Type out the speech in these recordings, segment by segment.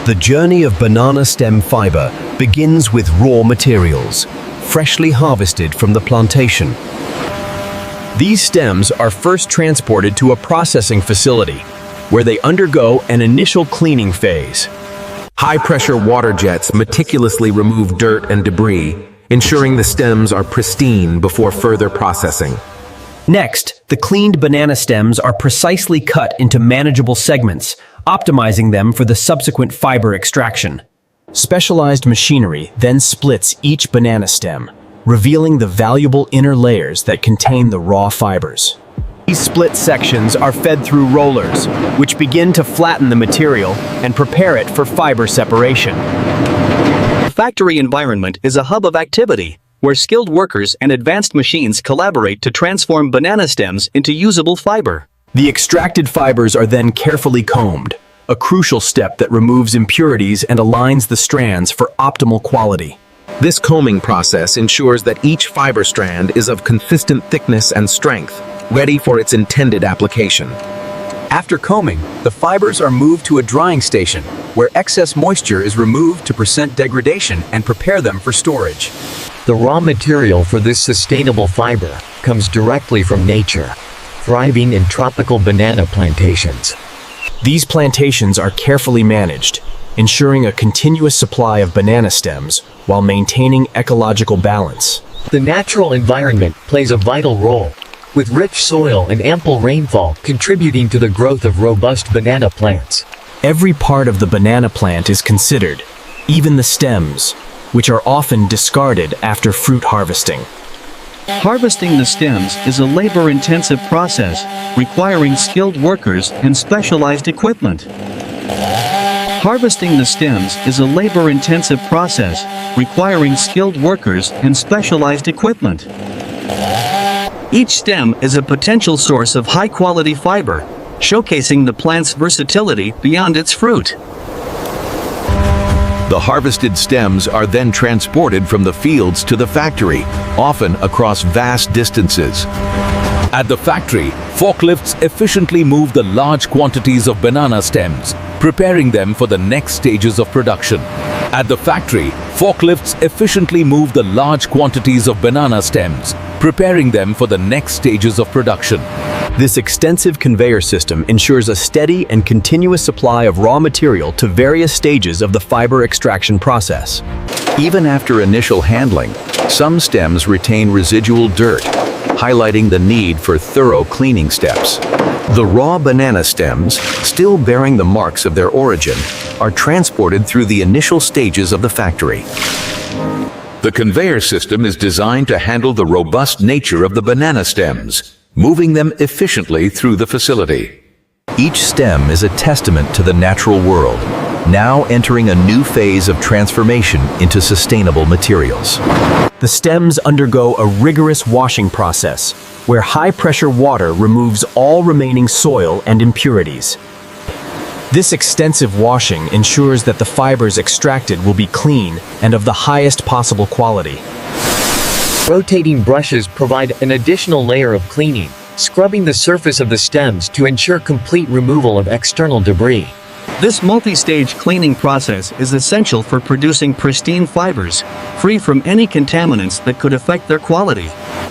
The journey of banana stem fiber begins with raw materials, freshly harvested from the plantation. These stems are first transported to a processing facility, where they undergo an initial cleaning phase. High-pressure water jets meticulously remove dirt and debris, ensuring the stems are pristine before further processing. Next, the cleaned banana stems are precisely cut into manageable segments, optimizing them for the subsequent fiber extraction. Specialized machinery then splits each banana stem, revealing the valuable inner layers that contain the raw fibers. These split sections are fed through rollers, which begin to flatten the material and prepare it for fiber separation. The factory environment is a hub of activity, where skilled workers and advanced machines collaborate to transform banana stems into usable fiber. The extracted fibers are then carefully combed, a crucial step that removes impurities and aligns the strands for optimal quality. This combing process ensures that each fiber strand is of consistent thickness and strength, ready for its intended application. After combing, the fibers are moved to a drying station, where excess moisture is removed to prevent degradation and prepare them for storage. The raw material for this sustainable fiber comes directly from nature, thriving in tropical banana plantations. These plantations are carefully managed, ensuring a continuous supply of banana stems while maintaining ecological balance. The natural environment plays a vital role, with rich soil and ample rainfall contributing to the growth of robust banana plants. Every part of the banana plant is considered, even the stems, which are often discarded after fruit harvesting. Harvesting the stems is a labor-intensive process, requiring skilled workers and specialized equipment. Harvesting the stems is a labor-intensive process, requiring skilled workers and specialized equipment. Each stem is a potential source of high-quality fiber, showcasing the plant's versatility beyond its fruit. The harvested stems are then transported from the fields to the factory, often across vast distances. At the factory, forklifts efficiently move the large quantities of banana stems, preparing them for the next stages of production. At the factory, forklifts efficiently move the large quantities of banana stems, preparing them for the next stages of production. This extensive conveyor system ensures a steady and continuous supply of raw material to various stages of the fiber extraction process. Even after initial handling, some stems retain residual dirt, highlighting the need for thorough cleaning steps. The raw banana stems, still bearing the marks of their origin, are transported through the initial stages of the factory. The conveyor system is designed to handle the robust nature of the banana stems, moving them efficiently through the facility. Each stem is a testament to the natural world, now entering a new phase of transformation into sustainable materials. The stems undergo a rigorous washing process, where high-pressure water removes all remaining soil and impurities. This extensive washing ensures that the fibers extracted will be clean and of the highest possible quality. Rotating brushes provide an additional layer of cleaning, scrubbing the surface of the stems to ensure complete removal of external debris. This multi-stage cleaning process is essential for producing pristine fibers, free from any contaminants that could affect their quality.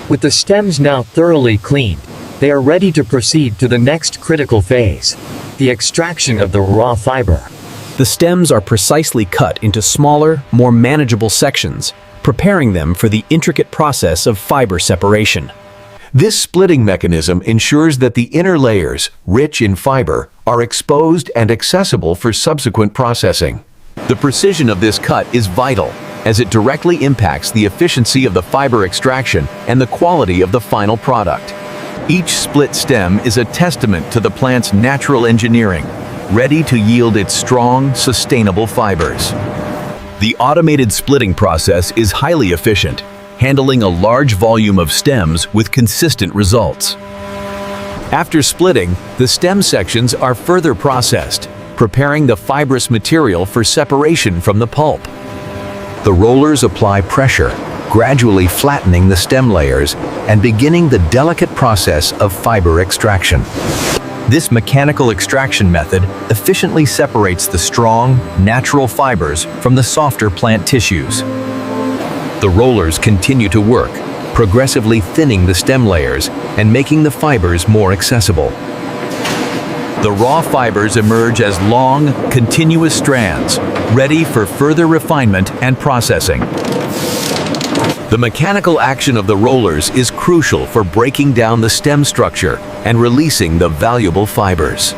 With the stems now thoroughly cleaned, they are ready to proceed to the next critical phase, the extraction of the raw fiber. The stems are precisely cut into smaller, more manageable sections, preparing them for the intricate process of fiber separation. This splitting mechanism ensures that the inner layers, rich in fiber, are exposed and accessible for subsequent processing. The precision of this cut is vital, as it directly impacts the efficiency of the fiber extraction and the quality of the final product. Each split stem is a testament to the plant's natural engineering, ready to yield its strong, sustainable fibers. The automated splitting process is highly efficient, handling a large volume of stems with consistent results. After splitting, the stem sections are further processed, preparing the fibrous material for separation from the pulp. The rollers apply pressure, gradually flattening the stem layers and beginning the delicate process of fiber extraction. This mechanical extraction method efficiently separates the strong, natural fibers from the softer plant tissues. The rollers continue to work, progressively thinning the stem layers and making the fibers more accessible. The raw fibers emerge as long, continuous strands, ready for further refinement and processing. The mechanical action of the rollers is crucial for breaking down the stem structure and releasing the valuable fibers.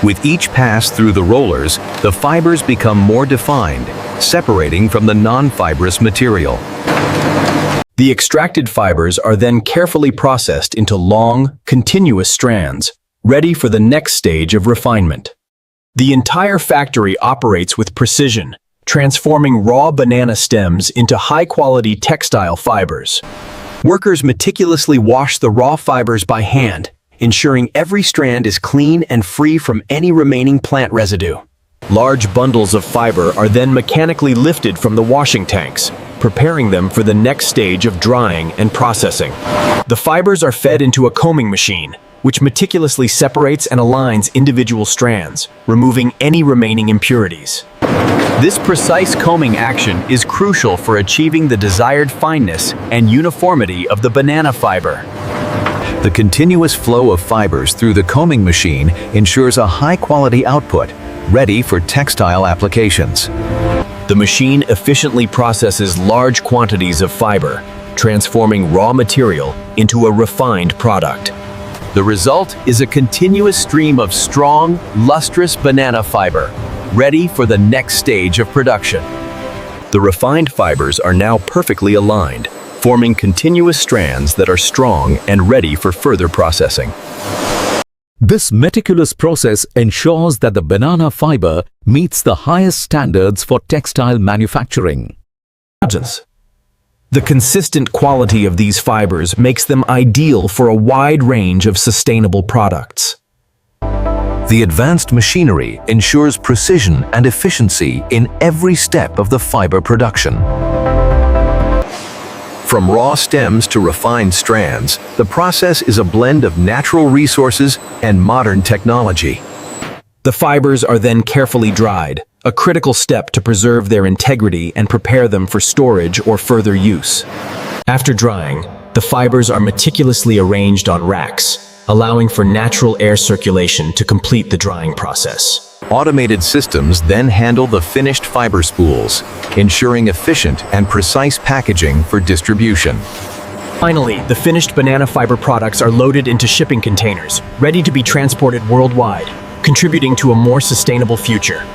With each pass through the rollers, the fibers become more defined, separating from the non-fibrous material. The extracted fibers are then carefully processed into long, continuous strands, ready for the next stage of refinement. The entire factory operates with precision, transforming raw banana stems into high-quality textile fibers. Workers meticulously wash the raw fibers by hand, ensuring every strand is clean and free from any remaining plant residue. Large bundles of fiber are then mechanically lifted from the washing tanks, preparing them for the next stage of drying and processing. The fibers are fed into a combing machine, which meticulously separates and aligns individual strands, removing any remaining impurities. This precise combing action is crucial for achieving the desired fineness and uniformity of the banana fiber. The continuous flow of fibers through the combing machine ensures a high-quality output, ready for textile applications. The machine efficiently processes large quantities of fiber, transforming raw material into a refined product. The result is a continuous stream of strong, lustrous banana fiber, ready for the next stage of production. The refined fibers are now perfectly aligned, forming continuous strands that are strong and ready for further processing. This meticulous process ensures that the banana fiber meets the highest standards for textile manufacturing. The consistent quality of these fibers makes them ideal for a wide range of sustainable products. The advanced machinery ensures precision and efficiency in every step of the fiber production. From raw stems to refined strands, the process is a blend of natural resources and modern technology. The fibers are then carefully dried, a critical step to preserve their integrity and prepare them for storage or further use. After drying, the fibers are meticulously arranged on racks, allowing for natural air circulation to complete the drying process. Automated systems then handle the finished fiber spools, ensuring efficient and precise packaging for distribution. Finally, the finished banana fiber products are loaded into shipping containers, ready to be transported worldwide, contributing to a more sustainable future.